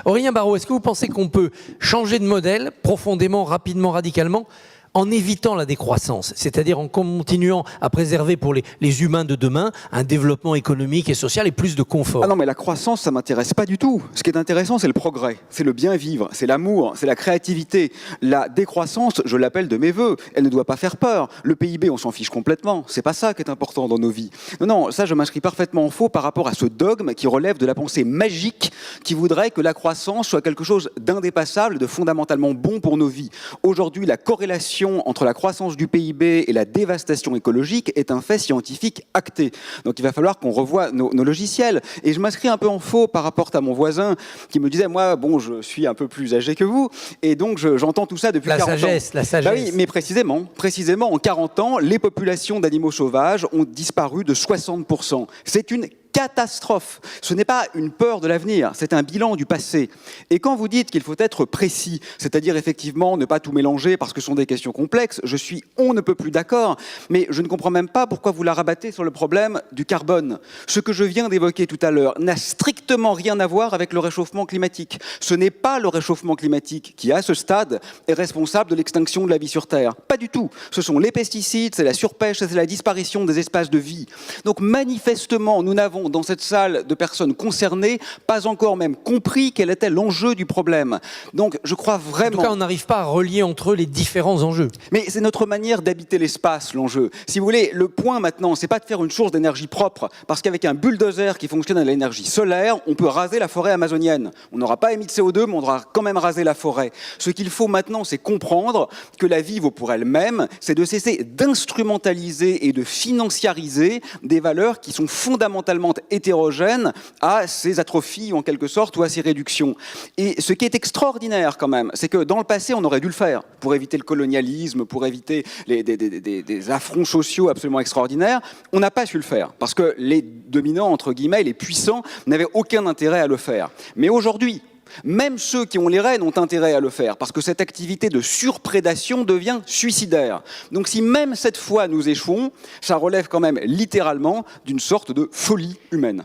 Aurélien Barraud, est-ce que vous pensez qu'on peut changer de modèle profondément, rapidement, radicalement en évitant la décroissance, c'est-à-dire en continuant à préserver pour les humains de demain un développement économique et social et plus de confort? Ah non, mais la croissance, ça ne m'intéresse pas du tout. Ce qui est intéressant, c'est le progrès, c'est le bien-vivre, c'est l'amour, c'est la créativité. La décroissance, je l'appelle de mes voeux, elle ne doit pas faire peur. Le PIB, on s'en fiche complètement, c'est pas ça qui est important dans nos vies. Non, non, ça je m'inscris parfaitement en faux par rapport à ce dogme qui relève de la pensée magique qui voudrait que la croissance soit quelque chose d'indépassable, de fondamentalement bon pour nos vies. Aujourd'hui, la corrélation entre la croissance du PIB et la dévastation écologique est un fait scientifique acté. Donc il va falloir qu'on revoie nos logiciels. Et je m'inscris un peu en faux par rapport à mon voisin qui me disait, moi, bon, je suis un peu plus âgé que vous, et donc j'entends tout ça depuis 40 ans. La sagesse. Bah oui, mais précisément, en 40 ans, les populations d'animaux sauvages ont disparu de 60%. C'est une catastrophe. Ce n'est pas une peur de l'avenir, c'est un bilan du passé. Et quand vous dites qu'il faut être précis, c'est-à-dire effectivement ne pas tout mélanger parce que ce sont des questions complexes, je suis on ne peut plus d'accord, mais je ne comprends même pas pourquoi vous la rabattez sur le problème du carbone. Ce que je viens d'évoquer tout à l'heure n'a strictement rien à voir avec le réchauffement climatique. Ce n'est pas le réchauffement climatique qui, à ce stade, est responsable de l'extinction de la vie sur Terre. Pas du tout. Ce sont les pesticides, c'est la surpêche, c'est la disparition des espaces de vie. Donc manifestement, nous n'avons dans cette salle de personnes concernées, pas encore même compris quel était l'enjeu du problème. Donc je crois vraiment... En tout cas, on n'arrive pas à relier entre eux les différents enjeux. Mais c'est notre manière d'habiter l'espace, l'enjeu. Si vous voulez, le point maintenant, c'est pas de faire une source d'énergie propre, parce qu'avec un bulldozer qui fonctionne à l'énergie solaire, on peut raser la forêt amazonienne. On n'aura pas émis de CO2, mais on aura quand même rasé la forêt. Ce qu'il faut maintenant, c'est comprendre que la vie vaut pour elle-même, c'est de cesser d'instrumentaliser et de financiariser des valeurs qui sont fondamentalement hétérogènes à ces atrophies en quelque sorte ou à ces réductions. Et ce qui est extraordinaire quand même, c'est que dans le passé on aurait dû le faire pour éviter le colonialisme, pour éviter des affronts sociaux absolument extraordinaires. On n'a pas su le faire parce que les dominants, entre guillemets, les puissants n'avaient aucun intérêt à le faire. Mais aujourd'hui, même ceux qui ont les rênes ont intérêt à le faire, parce que cette activité de surprédation devient suicidaire. Donc si même cette fois nous échouons, ça relève quand même littéralement d'une sorte de folie humaine.